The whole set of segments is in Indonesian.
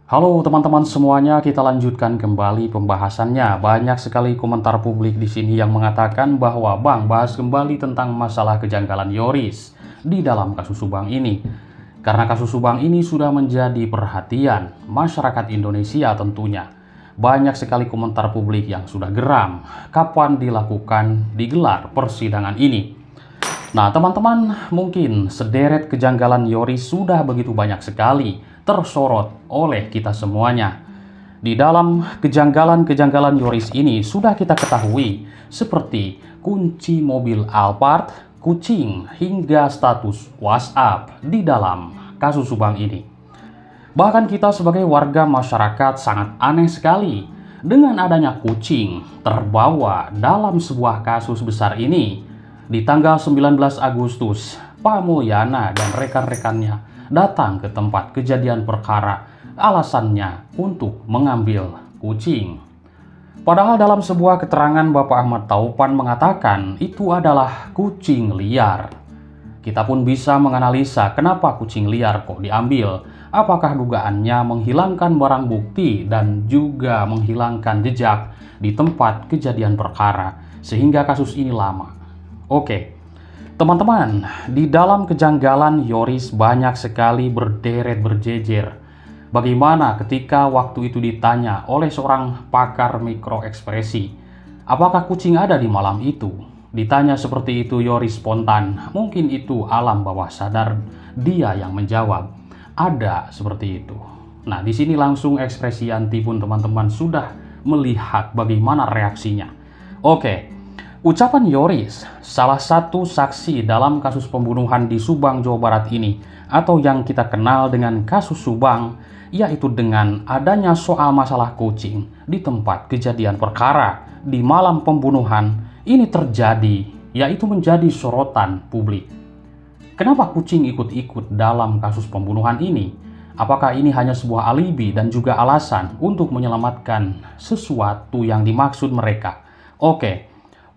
Halo teman-teman semuanya, kita lanjutkan kembali pembahasannya. Banyak sekali komentar publik di sini yang mengatakan bahwa Bang bahas kembali tentang masalah kejanggalan Yoris di dalam kasus Subang ini. Karena kasus Subang ini sudah menjadi perhatian masyarakat Indonesia tentunya. Banyak sekali komentar publik yang sudah geram kapan digelar persidangan ini. Nah, teman-teman, mungkin sederet kejanggalan Yoris sudah begitu banyak sekali tersorot oleh kita semuanya. Di dalam kejanggalan-kejanggalan Yoris ini sudah kita ketahui seperti kunci mobil Alphard, kucing, hingga status WhatsApp di dalam kasus Subang ini. Bahkan kita sebagai warga masyarakat sangat aneh sekali dengan adanya kucing terbawa dalam sebuah kasus besar ini. Di tanggal 19 Agustus, Pak Mulyana dan rekan-rekannya datang ke tempat kejadian perkara, alasannya untuk mengambil kucing. Padahal dalam sebuah keterangan Bapak Ahmad Taufan mengatakan itu adalah kucing liar. Kita pun bisa menganalisa kenapa kucing liar kok diambil. Apakah dugaannya menghilangkan barang bukti dan juga menghilangkan jejak di tempat kejadian perkara sehingga kasus ini lama. Oke, teman-teman, di dalam kejanggalan Yoris banyak sekali berderet berjejer. Bagaimana ketika waktu itu ditanya oleh seorang pakar mikroekspresi, apakah kucing ada di malam itu? Ditanya seperti itu Yoris spontan, mungkin itu alam bawah sadar dia yang menjawab, ada seperti itu. Nah, di sini langsung ekspresi Yanti pun teman-teman sudah melihat bagaimana reaksinya. Oke. Ucapan Yoris, salah satu saksi dalam kasus pembunuhan di Subang, Jawa Barat ini, atau yang kita kenal dengan kasus Subang, yaitu dengan adanya soal masalah kucing di tempat kejadian perkara di malam pembunuhan, ini terjadi, yaitu menjadi sorotan publik. Kenapa kucing ikut-ikut dalam kasus pembunuhan ini? Apakah ini hanya sebuah alibi dan juga alasan untuk menyelamatkan sesuatu yang dimaksud mereka? Oke.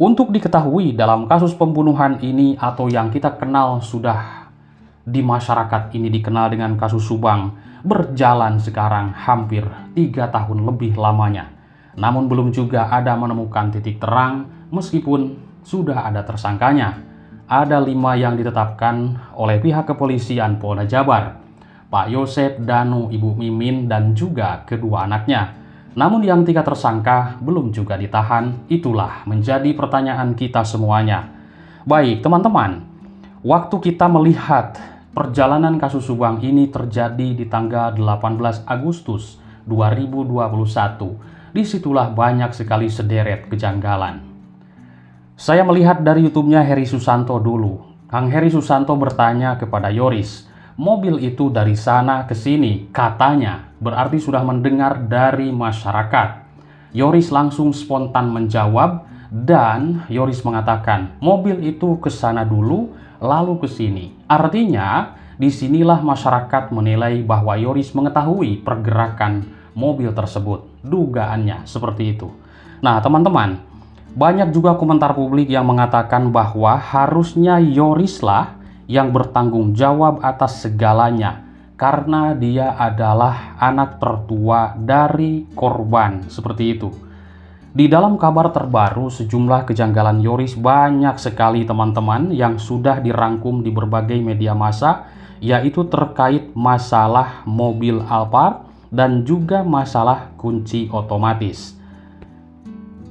Untuk diketahui dalam kasus pembunuhan ini atau yang kita kenal sudah di masyarakat ini dikenal dengan kasus Subang, berjalan sekarang hampir 3 tahun lebih lamanya. Namun belum juga ada menemukan titik terang meskipun sudah ada tersangkanya. Ada 5 yang ditetapkan oleh pihak kepolisian Polda Jabar, Pak Yosep, Danu, Ibu Mimin, dan juga kedua anaknya. Namun yang 3 tersangka belum juga ditahan, itulah menjadi pertanyaan kita semuanya. Baik teman-teman, waktu kita melihat perjalanan kasus Subang ini terjadi di tanggal 18 Agustus 2021, disitulah banyak sekali sederet kejanggalan. Saya melihat dari YouTube-nya Heri Susanto dulu. Kang Heri Susanto bertanya kepada Yoris, mobil itu dari sana ke sini, katanya. Berarti sudah mendengar dari masyarakat. Yoris langsung spontan menjawab dan Yoris mengatakan mobil itu ke sana dulu lalu ke sini. Artinya disinilah masyarakat menilai bahwa Yoris mengetahui pergerakan mobil tersebut. Dugaannya seperti itu. Nah teman-teman, banyak juga komentar publik yang mengatakan bahwa harusnya Yorislah yang bertanggung jawab atas segalanya. Karena dia adalah anak tertua dari korban, seperti itu. Di dalam kabar terbaru, sejumlah kejanggalan Yoris banyak sekali teman-teman yang sudah dirangkum di berbagai media massa, yaitu terkait masalah mobil Alphard dan juga masalah kunci otomatis.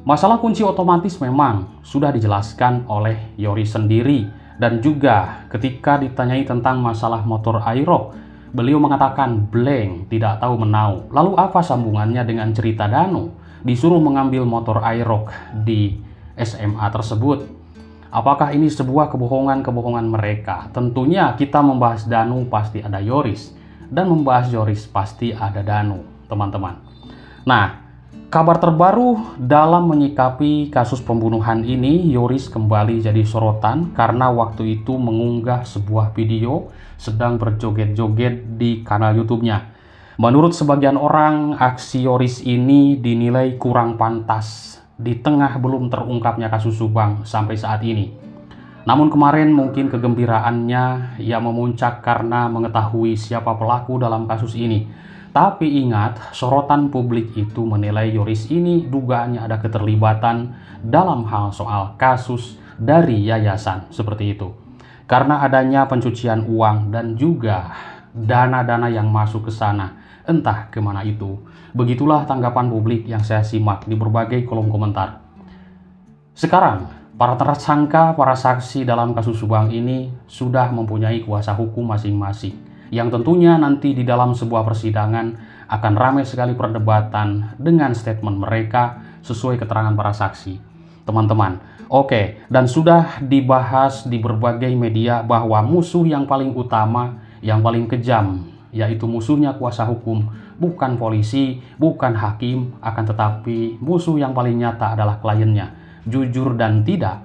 Masalah kunci otomatis memang sudah dijelaskan oleh Yoris sendiri, dan juga ketika ditanyai tentang masalah motor Aerox, beliau mengatakan blank, tidak tahu menau. Lalu apa sambungannya dengan cerita Danu disuruh mengambil motor Aerox di SMA tersebut? Apakah ini sebuah kebohongan-kebohongan mereka? Tentunya kita membahas Danu pasti ada Yoris, dan membahas Yoris pasti ada Danu, teman-teman. Nah, kabar terbaru dalam menyikapi kasus pembunuhan ini, Yoris kembali jadi sorotan karena waktu itu mengunggah sebuah video sedang berjoget-joget di kanal YouTube-nya. Menurut sebagian orang, aksi Yoris ini dinilai kurang pantas di tengah belum terungkapnya kasus Subang sampai saat ini. Namun kemarin mungkin kegembiraannya ia memuncak karena mengetahui siapa pelaku dalam kasus ini. Tapi ingat, sorotan publik itu menilai Yoris ini dugaannya ada keterlibatan dalam hal soal kasus dari yayasan seperti itu. Karena adanya pencucian uang dan juga dana-dana yang masuk ke sana, entah kemana itu. Begitulah tanggapan publik yang saya simak di berbagai kolom komentar. Sekarang, para tersangka, para saksi dalam kasus Subang ini sudah mempunyai kuasa hukum masing-masing. Yang tentunya nanti di dalam sebuah persidangan akan ramai sekali perdebatan dengan statement mereka sesuai keterangan para saksi. Teman-teman, oke, dan sudah dibahas di berbagai media bahwa musuh yang paling utama, yang paling kejam, yaitu musuhnya kuasa hukum, bukan polisi, bukan hakim, akan tetapi musuh yang paling nyata adalah kliennya. Jujur dan tidak,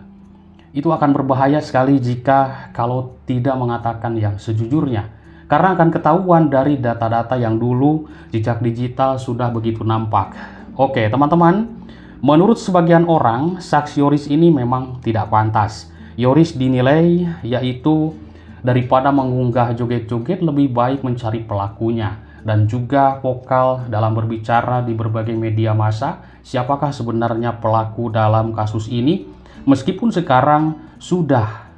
itu akan berbahaya sekali jika kalau tidak mengatakan yang sejujurnya. Karena akan ketahuan dari data-data yang dulu jejak digital sudah begitu nampak. Oke teman-teman, menurut sebagian orang, saksi Yoris ini memang tidak pantas. Yoris dinilai yaitu daripada mengunggah joget-joget lebih baik mencari pelakunya. Dan juga vokal dalam berbicara di berbagai media massa, siapakah sebenarnya pelaku dalam kasus ini. Meskipun sekarang sudah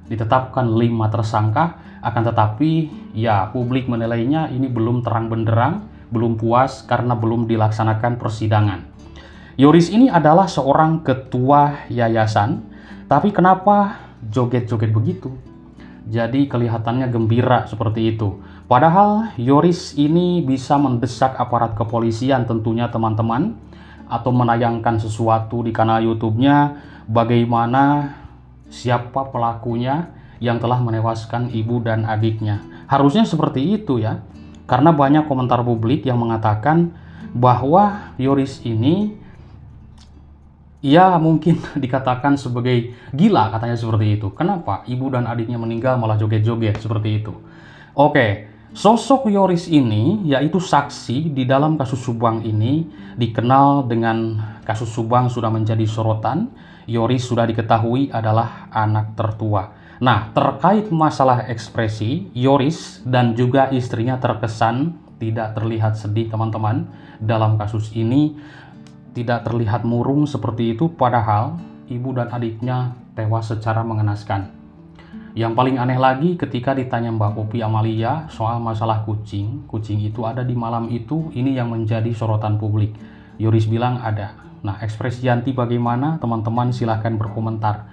ditetapkan 5 tersangka, akan tetapi ya publik menilainya ini belum terang benderang, belum puas karena belum dilaksanakan persidangan. Yoris ini adalah seorang ketua yayasan, tapi kenapa joget-joget begitu? Jadi kelihatannya gembira seperti itu. Padahal Yoris ini bisa mendesak aparat kepolisian tentunya teman-teman, atau menayangkan sesuatu di kanal YouTube-nya bagaimana siapa pelakunya yang telah menewaskan ibu dan adiknya. Harusnya seperti itu ya. Karena banyak komentar publik yang mengatakan bahwa Yoris ini ya mungkin dikatakan sebagai gila, katanya seperti itu. Kenapa ibu dan adiknya meninggal malah joget-joget seperti itu? Oke, sosok Yoris ini yaitu saksi di dalam kasus Subang ini dikenal dengan kasus Subang sudah menjadi sorotan. Yoris sudah diketahui adalah anak tertua. Nah, terkait masalah ekspresi, Yoris dan juga istrinya terkesan tidak terlihat sedih teman-teman dalam kasus ini. Tidak terlihat murung seperti itu, padahal ibu dan adiknya tewas secara mengenaskan. Yang paling aneh lagi ketika ditanya Mbak Poppy Amalia soal masalah kucing itu ada di malam itu, ini yang menjadi sorotan publik. Yoris bilang ada. Nah, ekspresi Yanti bagaimana? Teman-teman silahkan berkomentar.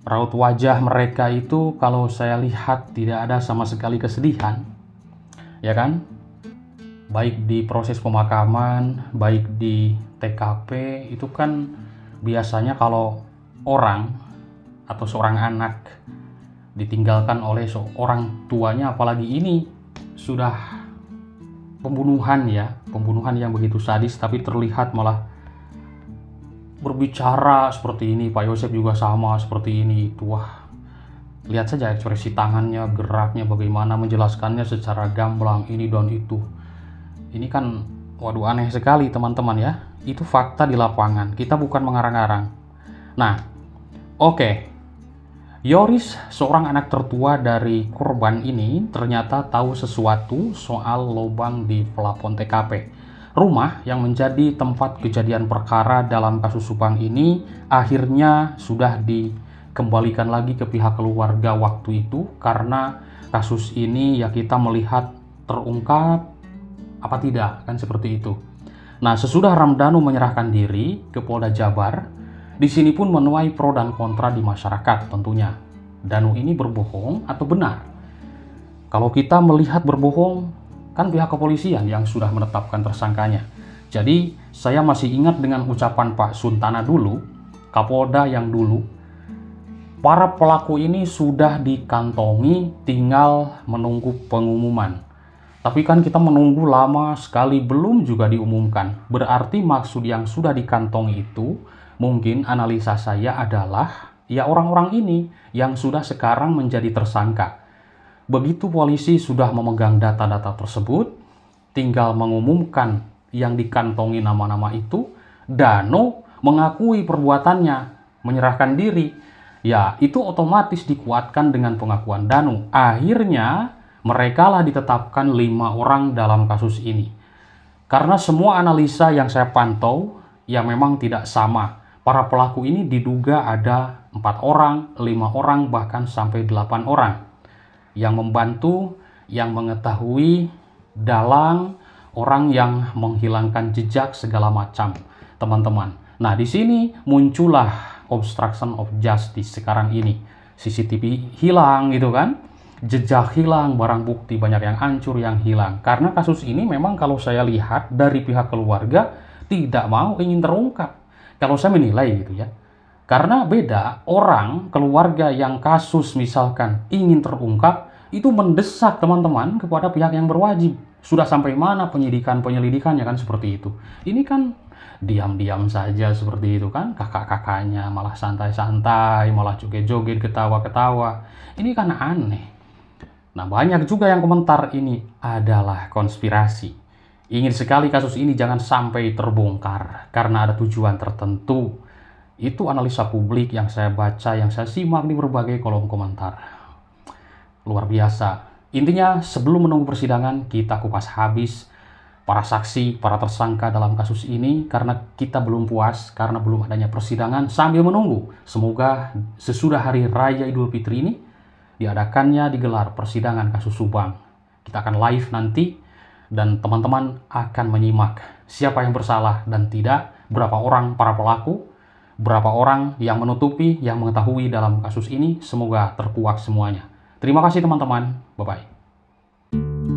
Raut wajah mereka itu kalau saya lihat tidak ada sama sekali kesedihan, ya kan? Baik di proses pemakaman, baik di TKP, itu kan biasanya kalau orang atau seorang anak ditinggalkan oleh seorang tuanya, apalagi ini sudah pembunuhan ya, pembunuhan yang begitu sadis, tapi terlihat malah berbicara seperti ini. Pak Yosef juga sama seperti ini. Wah, lihat saja ekspresi tangannya, geraknya, bagaimana menjelaskannya secara gamblang ini dan itu. Ini kan waduh aneh sekali teman-teman ya. Itu fakta di lapangan, kita bukan mengarang-arang. Nah, oke. Yoris, seorang anak tertua dari korban ini, ternyata tahu sesuatu soal lubang di plafon TKP. Rumah yang menjadi tempat kejadian perkara dalam kasus Subang ini akhirnya sudah dikembalikan lagi ke pihak keluarga waktu itu, karena kasus ini ya kita melihat terungkap apa tidak, kan seperti itu. Nah, sesudah Ramdhanu menyerahkan diri ke Polda Jabar, di sini pun menuai pro dan kontra di masyarakat tentunya. Danu ini berbohong atau benar? Kalau kita melihat berbohong, kan pihak kepolisian yang sudah menetapkan tersangkanya. Jadi saya masih ingat dengan ucapan Pak Suntana dulu, Kapolda yang dulu, para pelaku ini sudah dikantongi, tinggal menunggu pengumuman. Tapi kan kita menunggu lama sekali belum juga diumumkan. Berarti maksud yang sudah dikantongi itu, mungkin analisa saya adalah ya orang-orang ini yang sudah sekarang menjadi tersangka. Begitu polisi sudah memegang data-data tersebut, tinggal mengumumkan yang dikantongi nama-nama itu, Danu mengakui perbuatannya, menyerahkan diri. Ya, itu otomatis dikuatkan dengan pengakuan Danu. Akhirnya Mereka lah ditetapkan 5 orang dalam kasus ini. Karena semua analisa yang saya pantau, ya memang tidak sama. Para pelaku ini diduga ada 4 orang, 5 orang, bahkan sampai 8 orang. Yang membantu, yang mengetahui, dalang, orang yang menghilangkan jejak segala macam, teman-teman. Nah, di sini muncullah obstruction of justice sekarang ini. CCTV hilang gitu kan, jejak hilang, barang bukti banyak yang hancur, yang hilang. Karena kasus ini memang kalau saya lihat dari pihak keluarga tidak mau ingin terungkap. Kalau saya menilai gitu ya. Karena beda, orang keluarga yang kasus misalkan ingin terungkap, itu mendesak teman-teman kepada pihak yang berwajib. Sudah sampai mana penyelidikannya kan seperti itu. Ini kan diam-diam saja seperti itu kan. Kakak-kakaknya malah santai-santai, malah joget-joget, ketawa-ketawa. Ini kan aneh. Nah, banyak juga yang komentar ini adalah konspirasi. Ingin sekali kasus ini jangan sampai terbongkar karena ada tujuan tertentu. Itu analisa publik yang saya baca, yang saya simak di berbagai kolom komentar. Luar biasa. Intinya sebelum menunggu persidangan, kita kupas habis para saksi, para tersangka dalam kasus ini karena kita belum puas, karena belum adanya persidangan sambil menunggu. Semoga sesudah Hari Raya Idul Fitri ini digelar persidangan kasus Subang. Kita akan live nanti dan teman-teman akan menyimak siapa yang bersalah dan tidak, berapa orang para pelaku, berapa orang yang menutupi, yang mengetahui dalam kasus ini. Semoga terkuak semuanya. Terima kasih teman-teman. Bye-bye.